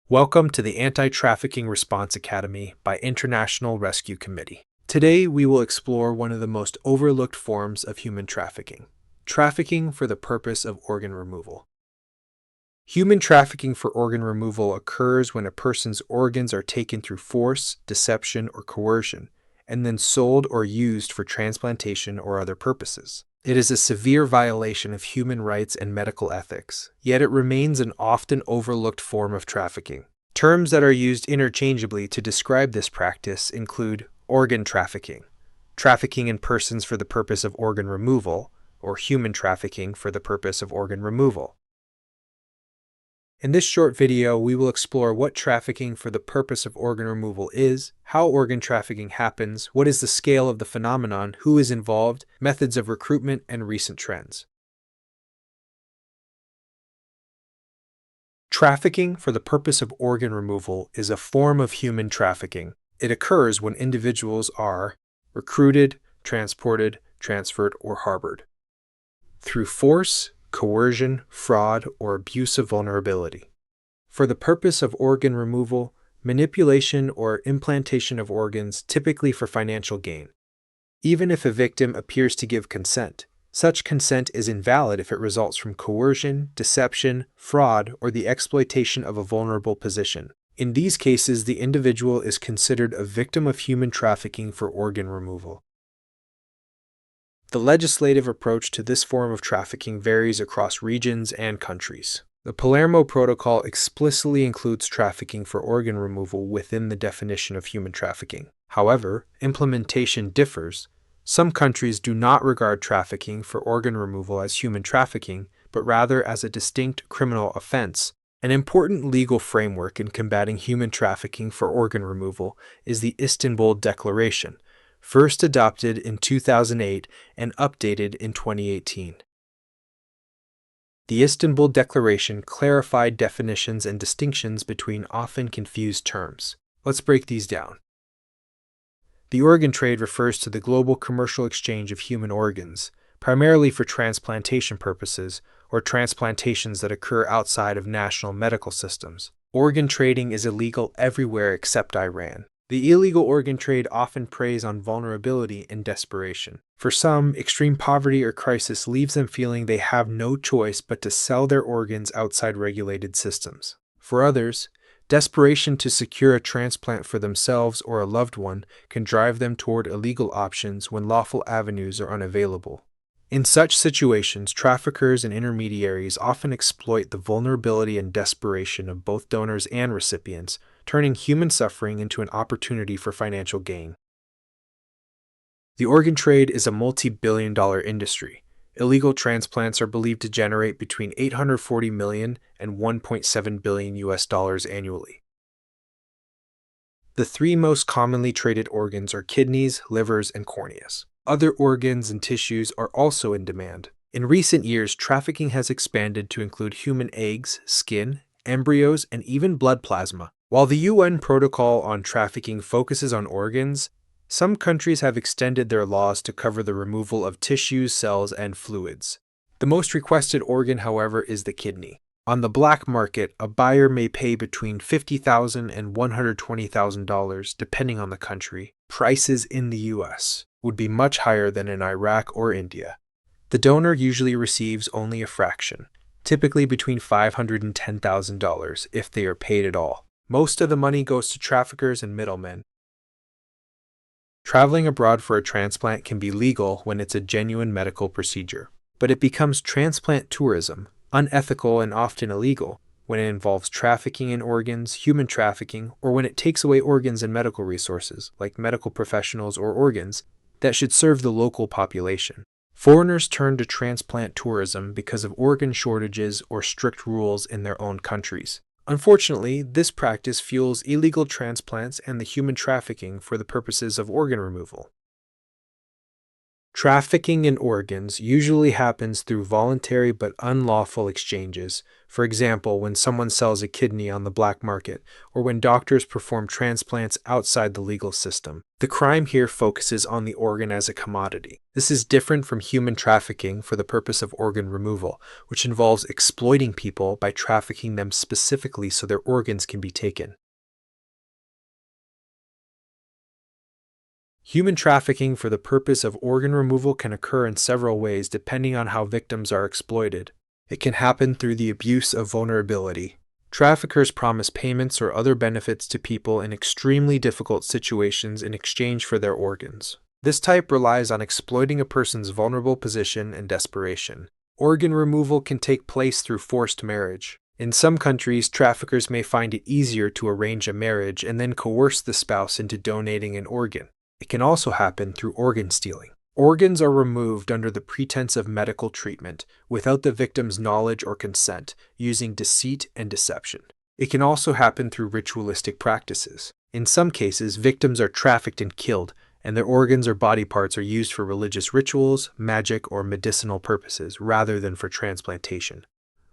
Welcome to the Anti-Trafficking Response Academy by International Rescue Committee. Today, we will explore one of the most overlooked forms of human trafficking: trafficking for the purpose of organ removal. Human trafficking for organ removal occurs when a person's organs are taken through force, deception, or coercion, and then sold or used for transplantation or other purposes. It is a severe violation of human rights and medical ethics, yet it remains an often overlooked form of trafficking. Terms that are used interchangeably to describe this practice include organ trafficking, trafficking in persons for the purpose of organ removal, or human trafficking for the purpose of organ removal. In this short video, we will explore what trafficking for the purpose of organ removal is, how organ trafficking happens, what is the scale of the phenomenon, who is involved, methods of recruitment, and recent trends. Trafficking for the purpose of organ removal is a form of human trafficking. It occurs when individuals are recruited, transported, transferred, or harbored through force, coercion, fraud, or abuse of vulnerability. For the purpose of organ removal, manipulation or implantation of organs, typically for financial gain. Even if a victim appears to give consent, such consent is invalid if it results from coercion, deception, fraud, or the exploitation of a vulnerable position. In these cases, the individual is considered a victim of human trafficking for organ removal. The legislative approach to this form of trafficking varies across regions and countries. The Palermo Protocol explicitly includes trafficking for organ removal within the definition of human trafficking. However, implementation differs. Some countries do not regard trafficking for organ removal as human trafficking, but rather as a distinct criminal offense. An important legal framework in combating human trafficking for organ removal is the Istanbul Declaration, first adopted in 2008 and updated in 2018. The Istanbul Declaration clarified definitions and distinctions between often confused terms. Let's break these down. The organ trade refers to the global commercial exchange of human organs, primarily for transplantation purposes or transplantations that occur outside of national medical systems. Organ trading is illegal everywhere except Iran. The illegal organ trade often preys on vulnerability and desperation. For some, extreme poverty or crisis leaves them feeling they have no choice but to sell their organs outside regulated systems. For others, desperation to secure a transplant for themselves or a loved one can drive them toward illegal options when lawful avenues are unavailable. In such situations, traffickers and intermediaries often exploit the vulnerability and desperation of both donors and recipients, turning human suffering into an opportunity for financial gain. The organ trade is a multi-billion-dollar industry. Illegal transplants are believed to generate between $840 million and $1.7 billion annually. The three most commonly traded organs are kidneys, livers, and corneas. Other organs and tissues are also in demand. In recent years, trafficking has expanded to include human eggs, skin, embryos, and even blood plasma. While the UN Protocol on Trafficking focuses on organs, some countries have extended their laws to cover the removal of tissues, cells, and fluids. The most requested organ, however, is the kidney. On the black market, a buyer may pay between $50,000 and $120,000 depending on the country. Prices in the US would be much higher than in Iraq or India. The donor usually receives only a fraction, typically between $500 and $10,000 if they are paid at all. Most of the money goes to traffickers and middlemen. Traveling abroad for a transplant can be legal when it's a genuine medical procedure, but it becomes transplant tourism, unethical and often illegal, when it involves trafficking in organs, human trafficking, or when it takes away organs and medical resources, like medical professionals or organs, that should serve the local population. Foreigners turn to transplant tourism because of organ shortages or strict rules in their own countries. Unfortunately, this practice fuels illegal transplants and the human trafficking for the purposes of organ removal. Trafficking in organs usually happens through voluntary but unlawful exchanges, for example, when someone sells a kidney on the black market, or when doctors perform transplants outside the legal system. The crime here focuses on the organ as a commodity. This is different from human trafficking for the purpose of organ removal, which involves exploiting people by trafficking them specifically so their organs can be taken. Human trafficking for the purpose of organ removal can occur in several ways depending on how victims are exploited. It can happen through the abuse of vulnerability. Traffickers promise payments or other benefits to people in extremely difficult situations in exchange for their organs. This type relies on exploiting a person's vulnerable position and desperation. Organ removal can take place through forced marriage. In some countries, traffickers may find it easier to arrange a marriage and then coerce the spouse into donating an organ. It can also happen through organ stealing. Organs are removed under the pretense of medical treatment, without the victim's knowledge or consent, using deceit and deception. It can also happen through ritualistic practices. In some cases, victims are trafficked and killed, and their organs or body parts are used for religious rituals, magic, or medicinal purposes, rather than for transplantation.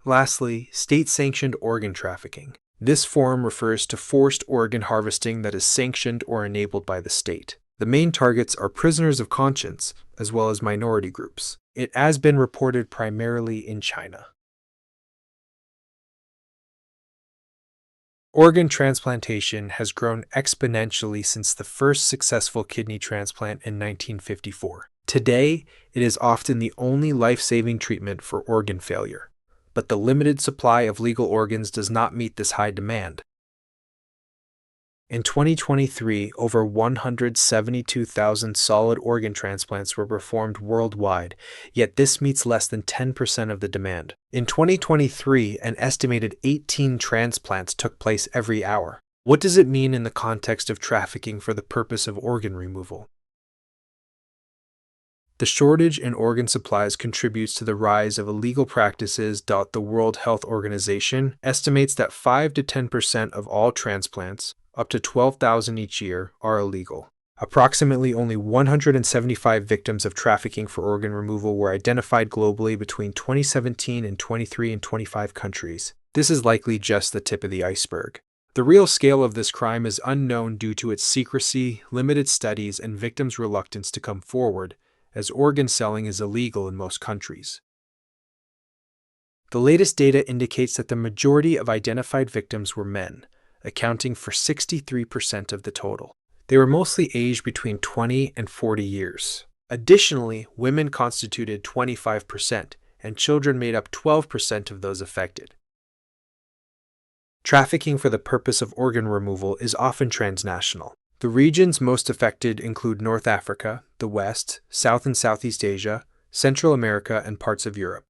Lastly, state-sanctioned organ trafficking. This form refers to forced organ harvesting that is sanctioned or enabled by the state. The main targets are prisoners of conscience, as well as minority groups. It has been reported primarily in China. Organ transplantation has grown exponentially since the first successful kidney transplant in 1954. Today, it is often the only life-saving treatment for organ failure. But the limited supply of legal organs does not meet this high demand. In 2023, over 172,000 solid organ transplants were performed worldwide, yet this meets less than 10% of the demand. In 2023, an estimated 18 transplants took place every hour. What does it mean in the context of trafficking for the purpose of organ removal? The shortage in organ supplies contributes to the rise of illegal practices. The World Health Organization estimates that 5 to 10% of all transplants, up to 12,000 each year, are illegal. Approximately only 175 victims of trafficking for organ removal were identified globally between 2017 and 23 in 25 countries. This is likely just the tip of the iceberg. The real scale of this crime is unknown due to its secrecy, limited studies, and victims' reluctance to come forward, as organ selling is illegal in most countries. The latest data indicates that the majority of identified victims were men, accounting for 63% of the total. They were mostly aged between 20 and 40 years. Additionally, women constituted 25%, and children made up 12% of those affected. Trafficking for the purpose of organ removal is often transnational. The regions most affected include North Africa, the West, South and Southeast Asia, Central America, and parts of Europe.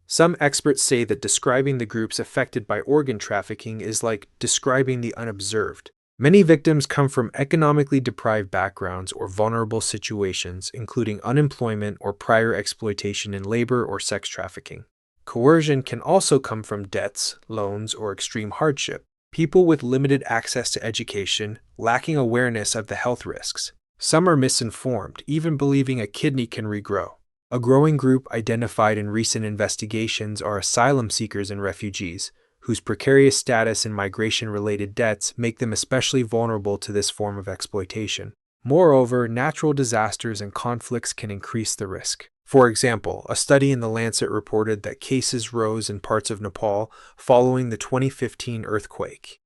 Some experts say that describing the groups affected by organ trafficking is like describing the unobserved. Many victims come from economically deprived backgrounds or vulnerable situations, including unemployment or prior exploitation in labor or sex trafficking. Coercion can also come from debts, loans, or extreme hardship. People with limited access to education, lacking awareness of the health risks. Some are misinformed, even believing a kidney can regrow. A growing group identified in recent investigations are asylum seekers and refugees, whose precarious status and migration-related debts make them especially vulnerable to this form of exploitation. Moreover, natural disasters and conflicts can increase the risk. For example, a study in The Lancet reported that cases rose in parts of Nepal following the 2015 earthquake.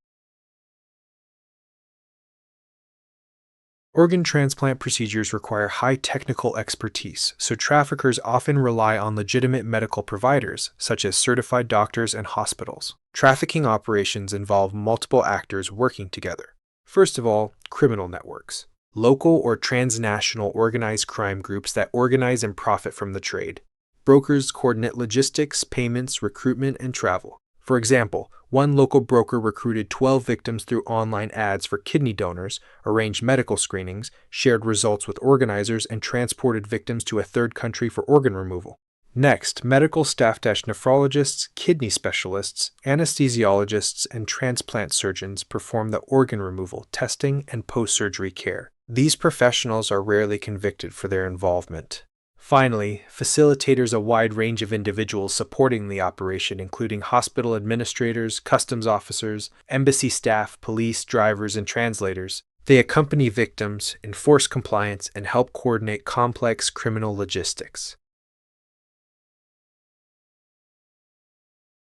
Organ transplant procedures require high technical expertise, so traffickers often rely on legitimate medical providers, such as certified doctors and hospitals. Trafficking operations involve multiple actors working together. First of all, criminal networks. Local or transnational organized crime groups that organize and profit from the trade. Brokers coordinate logistics, payments, recruitment, and travel. For example, one local broker recruited 12 victims through online ads for kidney donors, arranged medical screenings, shared results with organizers, and transported victims to a third country for organ removal. Next, medical staff nephrologists, kidney specialists, anesthesiologists, and transplant surgeons perform the organ removal, testing, and post-surgery care. These professionals are rarely convicted for their involvement. Finally, facilitators a wide range of individuals supporting the operation, including hospital administrators, customs officers, embassy staff, police, drivers, and translators. They accompany victims, enforce compliance, and help coordinate complex criminal logistics.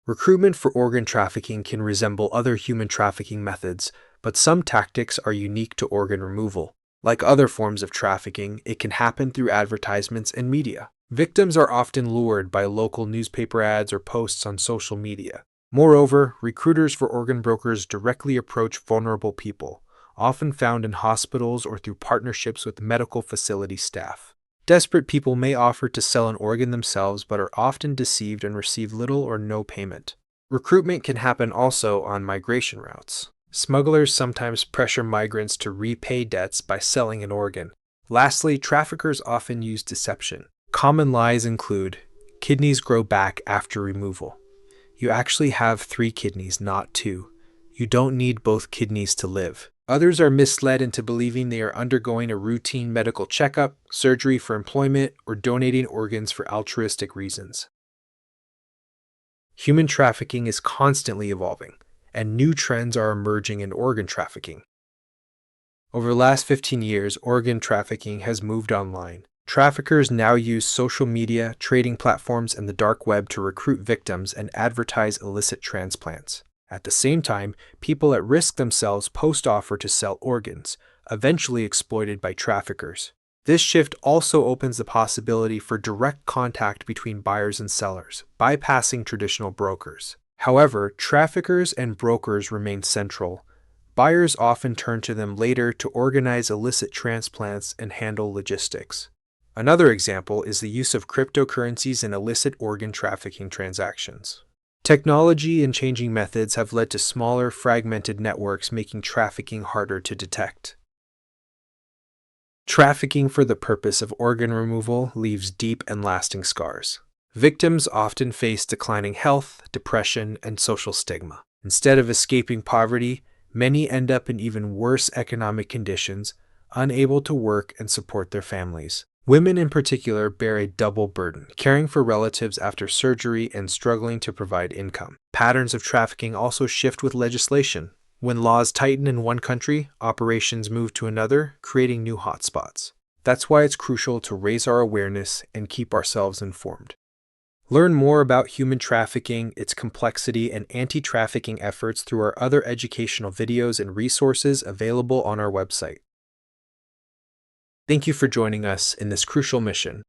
Recruitment for organ trafficking can resemble other human trafficking methods, but some tactics are unique to organ removal. Like other forms of trafficking, it can happen through advertisements and media. Victims are often lured by local newspaper ads or posts on social media. Moreover, recruiters for organ brokers directly approach vulnerable people, often found in hospitals or through partnerships with medical facility staff. Desperate people may offer to sell an organ themselves but are often deceived and receive little or no payment. Recruitment can happen also on migration routes. Smugglers sometimes pressure migrants to repay debts by selling an organ. Lastly, traffickers often use deception. Common lies include, kidneys grow back after removal. You actually have 3 kidneys, not 2. You don't need both kidneys to live. Others are misled into believing they are undergoing a routine medical checkup, surgery for employment, or donating organs for altruistic reasons. Human trafficking is constantly evolving, and new trends are emerging in organ trafficking. Over the last 15 years, organ trafficking has moved online. Traffickers now use social media, trading platforms, and the dark web to recruit victims and advertise illicit transplants. At the same time, people at risk themselves post-offer to sell organs, eventually exploited by traffickers. This shift also opens the possibility for direct contact between buyers and sellers, bypassing traditional brokers. However, traffickers and brokers remain central. Buyers often turn to them later to organize illicit transplants and handle logistics. Another example is the use of cryptocurrencies in illicit organ trafficking transactions. Technology and changing methods have led to smaller, fragmented networks, making trafficking harder to detect. Trafficking for the purpose of organ removal leaves deep and lasting scars. Victims often face declining health, depression, and social stigma. Instead of escaping poverty, many end up in even worse economic conditions, unable to work and support their families. Women in particular bear a double burden, caring for relatives after surgery and struggling to provide income. Patterns of trafficking also shift with legislation. When laws tighten in one country, operations move to another, creating new hotspots. That's why it's crucial to raise our awareness and keep ourselves informed. Learn more about human trafficking, its complexity, and anti-trafficking efforts through our other educational videos and resources available on our website. Thank you for joining us in this crucial mission.